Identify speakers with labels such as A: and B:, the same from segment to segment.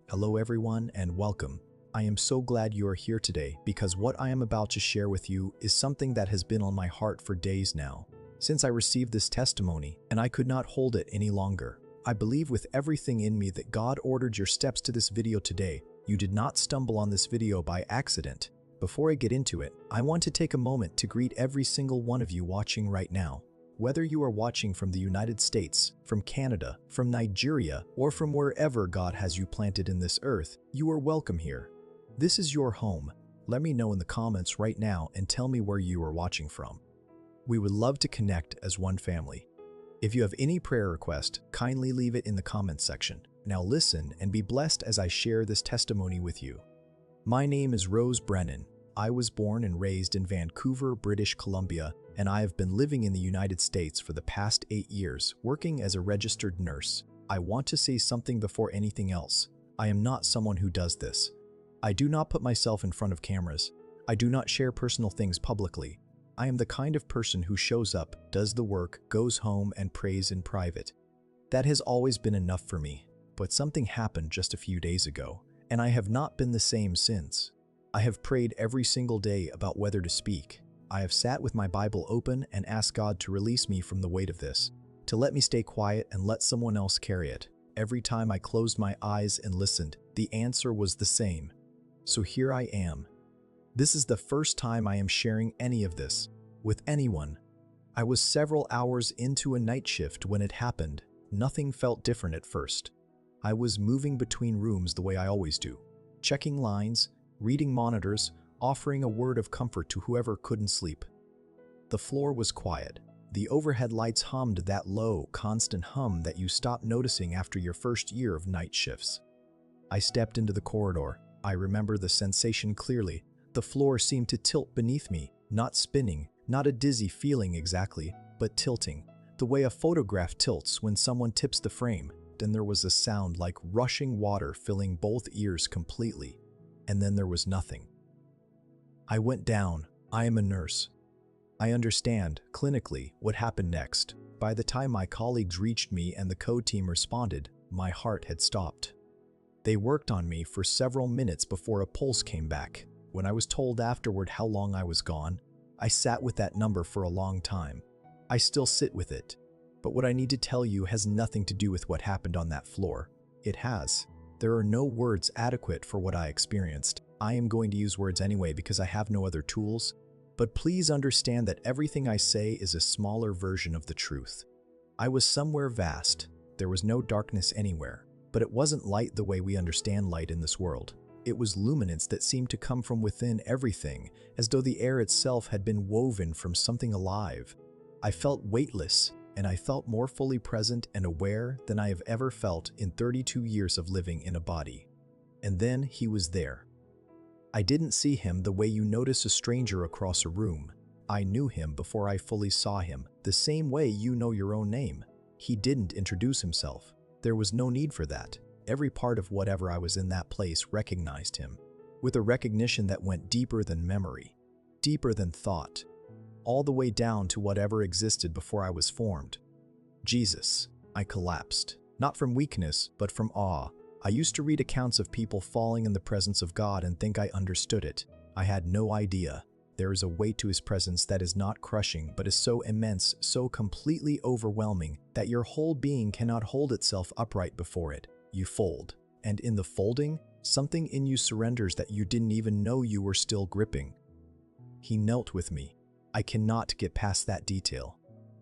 A: Hello everyone and welcome. I am so glad you are here today because what I am about to share with you is something that has been on my heart for days now. Since I received this testimony and I could not hold it any longer. I believe with everything in me that God ordered your steps to this video today. You did not stumble on this video by accident. Before I get into it, I want to take a moment to greet every single one of you watching right now. Whether you are watching from the United States, from Canada, from Nigeria, or from wherever God has you planted in this earth, you are welcome here. This is your home. Let me know in the comments right now and tell me where you are watching from. We would love to connect as one family. If you have any prayer request, kindly leave it in the comments section. Now listen and be blessed as I share this testimony with you. My name is Rose Brennan. I was born and raised in Vancouver, British Columbia, and I have been living in the United States for the past 8 years, working as a registered nurse. I want to say something before anything else. I am not someone who does this. I do not put myself in front of cameras. I do not share personal things publicly. I am the kind of person who shows up, does the work, goes home, and prays in private. That has always been enough for me, but something happened just a few days ago, and I have not been the same since. I have prayed every single day about whether to speak. I have sat with my Bible open and asked God to release me from the weight of this, to let me stay quiet and let someone else carry it. Every time I closed my eyes and listened, the answer was the same. So here I am. This is the first time I am sharing any of this with anyone. I was several hours into a night shift when it happened. Nothing felt different at first. I was moving between rooms the way I always do, checking lines, reading monitors, offering a word of comfort to whoever couldn't sleep. The floor was quiet. The overhead lights hummed that low, constant hum that you stop noticing after your first year of night shifts. I stepped into the corridor. I remember the sensation clearly. The floor seemed to tilt beneath me, not spinning, not a dizzy feeling exactly, but tilting. The way a photograph tilts when someone tips the frame. Then there was a sound like rushing water filling both ears completely. And then there was nothing. I went down. I am a nurse. I understand, clinically, what happened next. By the time my colleagues reached me and the code team responded, my heart had stopped. They worked on me for several minutes before a pulse came back. When I was told afterward how long I was gone, I sat with that number for a long time. I still sit with it. But what I need to tell you has nothing to do with what happened on that floor. It has. There are no words adequate for what I experienced. I am going to use words anyway because I have no other tools, but please understand that everything I say is a smaller version of the truth. I was somewhere vast. There was no darkness anywhere, but it wasn't light the way we understand light in this world. It was luminance that seemed to come from within everything, as though the air itself had been woven from something alive. I felt weightless, and I felt more fully present and aware than I have ever felt in 32 years of living in a body. And then he was there. I didn't see him the way you notice a stranger across a room. I knew him before I fully saw him, the same way you know your own name. He didn't introduce himself. There was no need for that. Every part of whatever I was in that place recognized him, with a recognition that went deeper than memory, deeper than thought, all the way down to whatever existed before I was formed. Jesus. I collapsed, not from weakness, but from awe. I used to read accounts of people falling in the presence of God and think I understood it. I had no idea. There is a weight to his presence that is not crushing, but is so immense, so completely overwhelming, that your whole being cannot hold itself upright before it. You fold. And in the folding, something in you surrenders that you didn't even know you were still gripping. He knelt with me. I cannot get past that detail.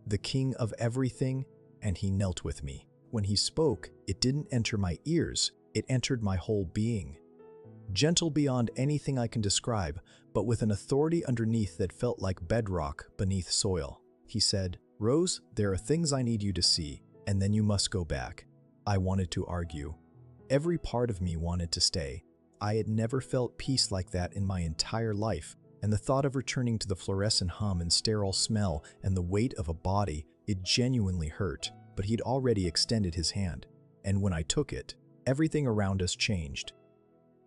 A: The king of everything, and he knelt with me. When he spoke, it didn't enter my ears, it entered my whole being. Gentle beyond anything I can describe, but with an authority underneath that felt like bedrock beneath soil. He said, "Rose, there are things I need you to see, and then you must go back." I wanted to argue. Every part of me wanted to stay. I had never felt peace like that in my entire life, and the thought of returning to the fluorescent hum and sterile smell and the weight of a body, it genuinely hurt. But he'd already extended his hand, and when I took it, everything around us changed.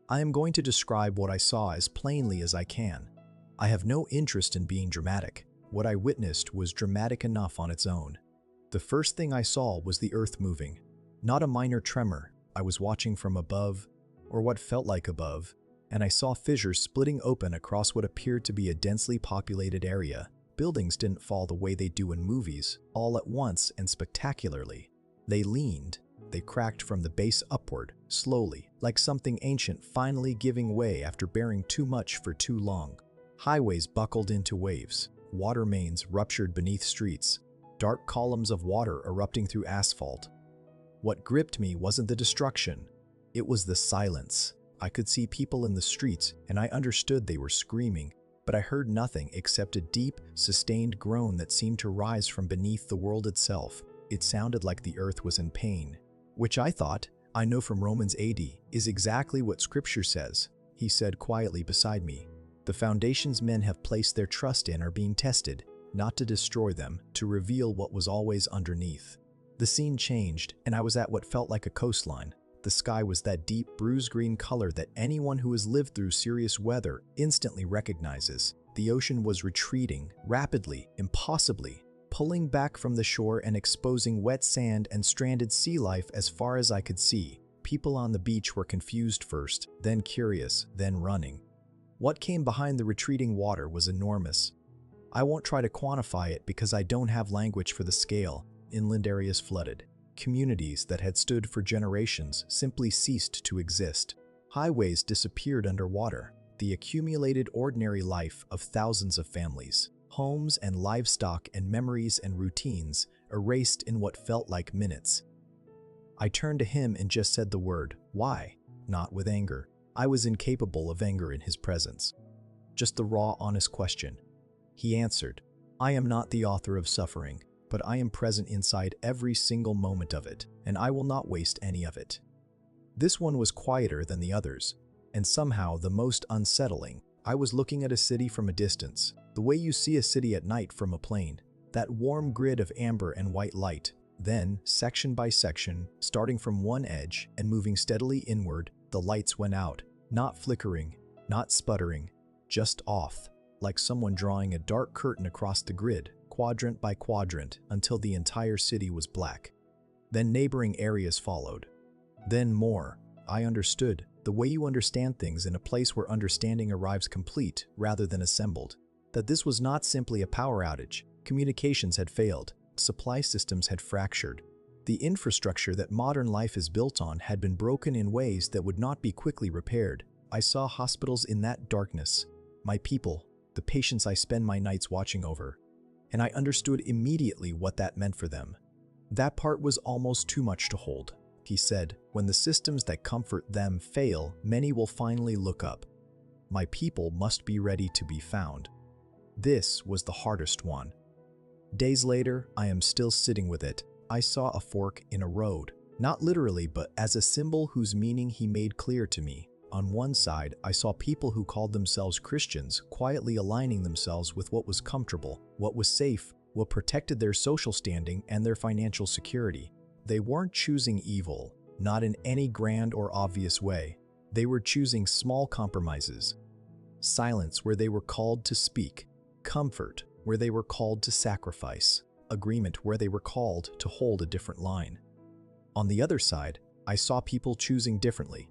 A: I am going to describe what I saw as plainly as I can. I have no interest in being dramatic. What I witnessed was dramatic enough on its own. The first thing I saw was the earth moving. Not a minor tremor. I was watching from above, or what felt like above, and I saw fissures splitting open across what appeared to be a densely populated area. Buildings didn't fall the way they do in movies, all at once and spectacularly. They leaned. They cracked from the base upward, slowly, like something ancient finally giving way after bearing too much for too long. Highways buckled into waves. Water mains ruptured beneath streets. Dark columns of water erupting through asphalt. What gripped me wasn't the destruction. It was the silence. I could see people in the streets, and I understood they were screaming, but I heard nothing except a deep, sustained groan that seemed to rise from beneath the world itself. It sounded like the earth was in pain, which I thought, I know from Romans 80, is exactly what Scripture says. He said quietly beside me, "The foundations men have placed their trust in are being tested, not to destroy them, to reveal what was always underneath." The scene changed, and I was at what felt like a coastline. The sky was that deep, bruised green color that anyone who has lived through serious weather instantly recognizes. The ocean was retreating, rapidly, impossibly, pulling back from the shore and exposing wet sand and stranded sea life as far as I could see. People on the beach were confused first, then curious, then running. What came behind the retreating water was enormous. I won't try to quantify it because I don't have language for the scale. Inland areas flooded. Communities that had stood for generations simply ceased to exist. Highways disappeared underwater. The accumulated ordinary life of thousands of families, homes and livestock and memories and routines erased in what felt like minutes. I turned to him and just said the word, "Why?" Not with anger. I was incapable of anger in his presence. Just the raw, honest question. He answered, "I am not the author of suffering, but I am present inside every single moment of it, and I will not waste any of it." This one was quieter than the others, and somehow the most unsettling. I was looking at a city from a distance, the way you see a city at night from a plane, that warm grid of amber and white light. Then, section by section, starting from one edge and moving steadily inward, the lights went out, not flickering, not sputtering, just off, like someone drawing a dark curtain across the grid, quadrant by quadrant, until the entire city was black. Then neighboring areas followed. Then more. I understood, the way you understand things in a place where understanding arrives complete rather than assembled. That this was not simply a power outage. Communications had failed. Supply systems had fractured. The infrastructure that modern life is built on had been broken in ways that would not be quickly repaired. I saw hospitals in that darkness. My people, the patients I spend my nights watching over. And I understood immediately what that meant for them. That part was almost too much to hold. He said, "When the systems that comfort them fail, many will finally look up. My people must be ready to be found." This was the hardest one. Days later, I am still sitting with it. I saw a fork in a road, not literally, but as a symbol whose meaning he made clear to me. On one side, I saw people who called themselves Christians quietly aligning themselves with what was comfortable, what was safe, what protected their social standing and their financial security. They weren't choosing evil, not in any grand or obvious way. They were choosing small compromises. Silence where they were called to speak. Comfort where they were called to sacrifice. Agreement where they were called to hold a different line. On the other side, I saw people choosing differently.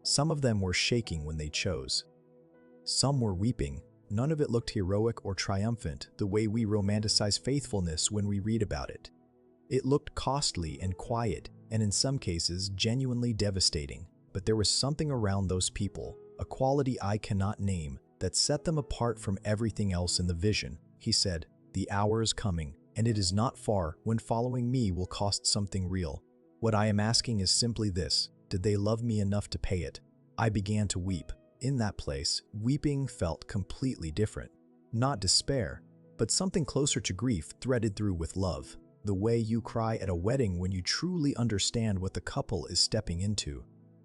A: Some of them were shaking when they chose. Some were weeping. None of it looked heroic or triumphant the way we romanticize faithfulness when we read about it. It looked costly and quiet, and in some cases genuinely devastating. But there was something around those people, a quality I cannot name, that set them apart from everything else in the vision. He said, "The hour is coming, and it is not far, when following me will cost something real. What I am asking is simply this: did they love me enough to pay it?" I began to weep. In that place, weeping felt completely different. Not despair, but something closer to grief threaded through with love. The way you cry at a wedding when you truly understand what the couple is stepping into.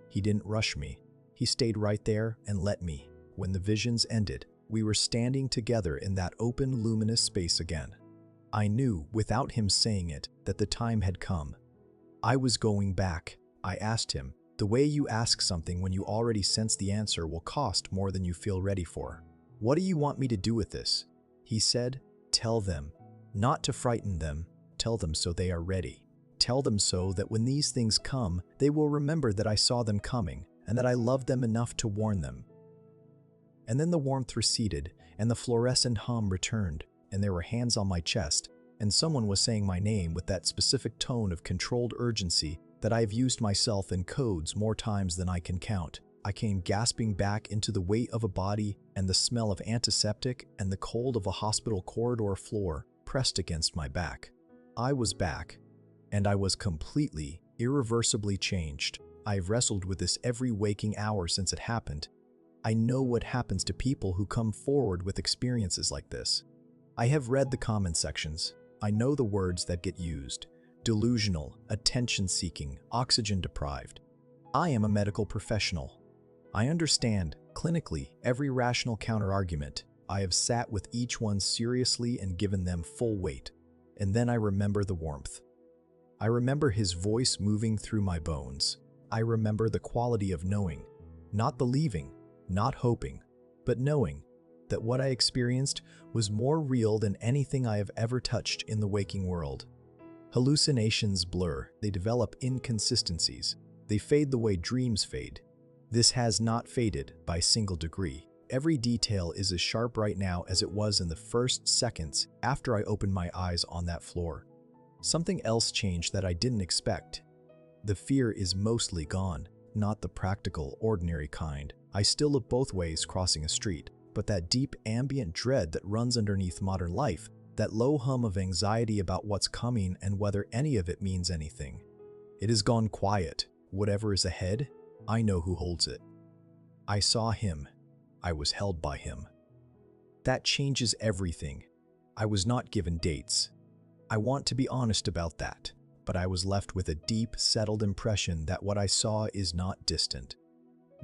A: He didn't rush me. He stayed right there and let me. When the visions ended, we were standing together in that open, luminous space again. I knew, without him saying it, that the time had come. I was going back. I asked him, "The way you ask something when you already sense the answer will cost more than you feel ready for. What do you want me to do with this?" He said, "Tell them. Not to frighten them. Tell them so they are ready. Tell them so that when these things come, they will remember that I saw them coming, and that I loved them enough to warn them. And then the warmth receded, and the fluorescent hum returned, and there were hands on my chest, and someone was saying my name with that specific tone of controlled urgency that I have used myself in codes more times than I can count. I came gasping back into the weight of a body and the smell of antiseptic and the cold of a hospital corridor floor pressed against my back. I was back, and I was completely, irreversibly changed. I've wrestled with this every waking hour since it happened. I know what happens to people who come forward with experiences like this. I have read the comment sections. I know the words that get used: delusional, attention-seeking, oxygen-deprived. I am a medical professional. I understand, clinically, every rational counterargument. I have sat with each one seriously and given them full weight. And then I remember the warmth. I remember his voice moving through my bones. I remember the quality of knowing, not believing, not hoping, but knowing that what I experienced was more real than anything I have ever touched in the waking world. Hallucinations blur, they develop inconsistencies, they fade the way dreams fade. This has not faded by a single degree. Every detail is as sharp right now as it was in the first seconds after I opened my eyes on that floor. Something else changed that I didn't expect. The fear is mostly gone, not the practical, ordinary kind. I still look both ways crossing a street, but that deep ambient dread that runs underneath modern life, that low hum of anxiety about what's coming and whether any of it means anything. It has gone quiet. Whatever is ahead, I know who holds it. I saw him. I was held by him. That changes everything. I was not given dates. I want to be honest about that, but I was left with a deep, settled impression that what I saw is not distant.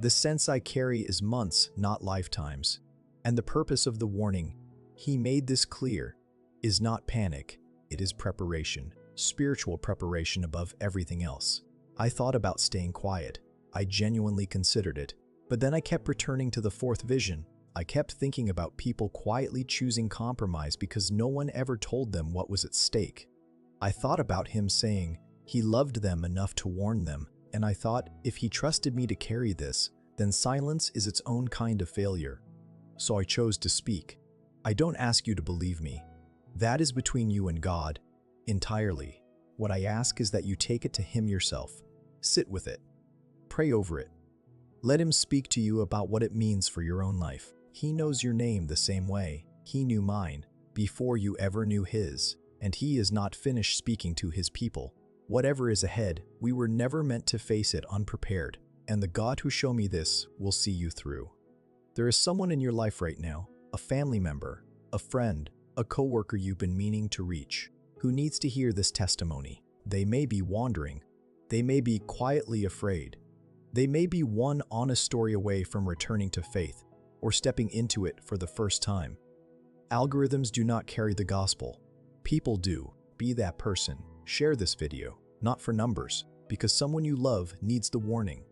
A: The sense I carry is months, not lifetimes. And the purpose of the warning, he made this clear, is not panic, it is preparation, spiritual preparation above everything else. I thought about staying quiet. I genuinely considered it. But then I kept returning to the fourth vision. I kept thinking about people quietly choosing compromise because no one ever told them what was at stake. I thought about him saying he loved them enough to warn them, and I thought if he trusted me to carry this, then silence is its own kind of failure. So I chose to speak. I don't ask you to believe me. That is between you and God, entirely. What I ask is that you take it to him yourself. Sit with it. Pray over it. Let him speak to you about what it means for your own life. He knows your name the same way. He knew mine before you ever knew his, and he is not finished speaking to his people. Whatever is ahead, we were never meant to face it unprepared, and the God who showed me this will see you through. There is someone in your life right now, a family member, a friend, a coworker you've been meaning to reach, who needs to hear this testimony. They may be wandering. They may be quietly afraid. They may be one honest story away from returning to faith or stepping into it for the first time. Algorithms do not carry the gospel. People do. Be that person. Share this video, not for numbers, because someone you love needs the warning.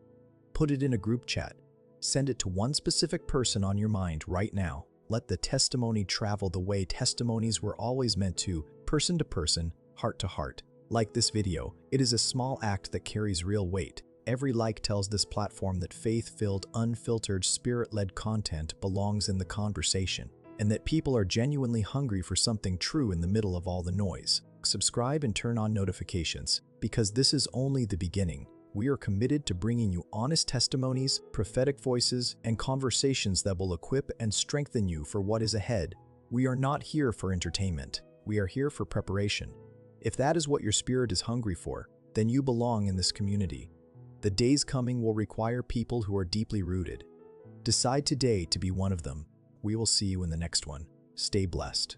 A: Put it in a group chat. Send it to one specific person on your mind right now. Let the testimony travel the way testimonies were always meant to person, heart to heart. Like this video, it is a small act that carries real weight. Every like tells this platform that faith-filled, unfiltered, spirit-led content belongs in the conversation, and that people are genuinely hungry for something true in the middle of all the noise. Subscribe and turn on notifications, because this is only the beginning. We are committed to bringing you honest testimonies, prophetic voices, and conversations that will equip and strengthen you for what is ahead. We are not here for entertainment. We are here for preparation. If that is what your spirit is hungry for, then you belong in this community. The days coming will require people who are deeply rooted. Decide today to be one of them. We will see you in the next one. Stay blessed.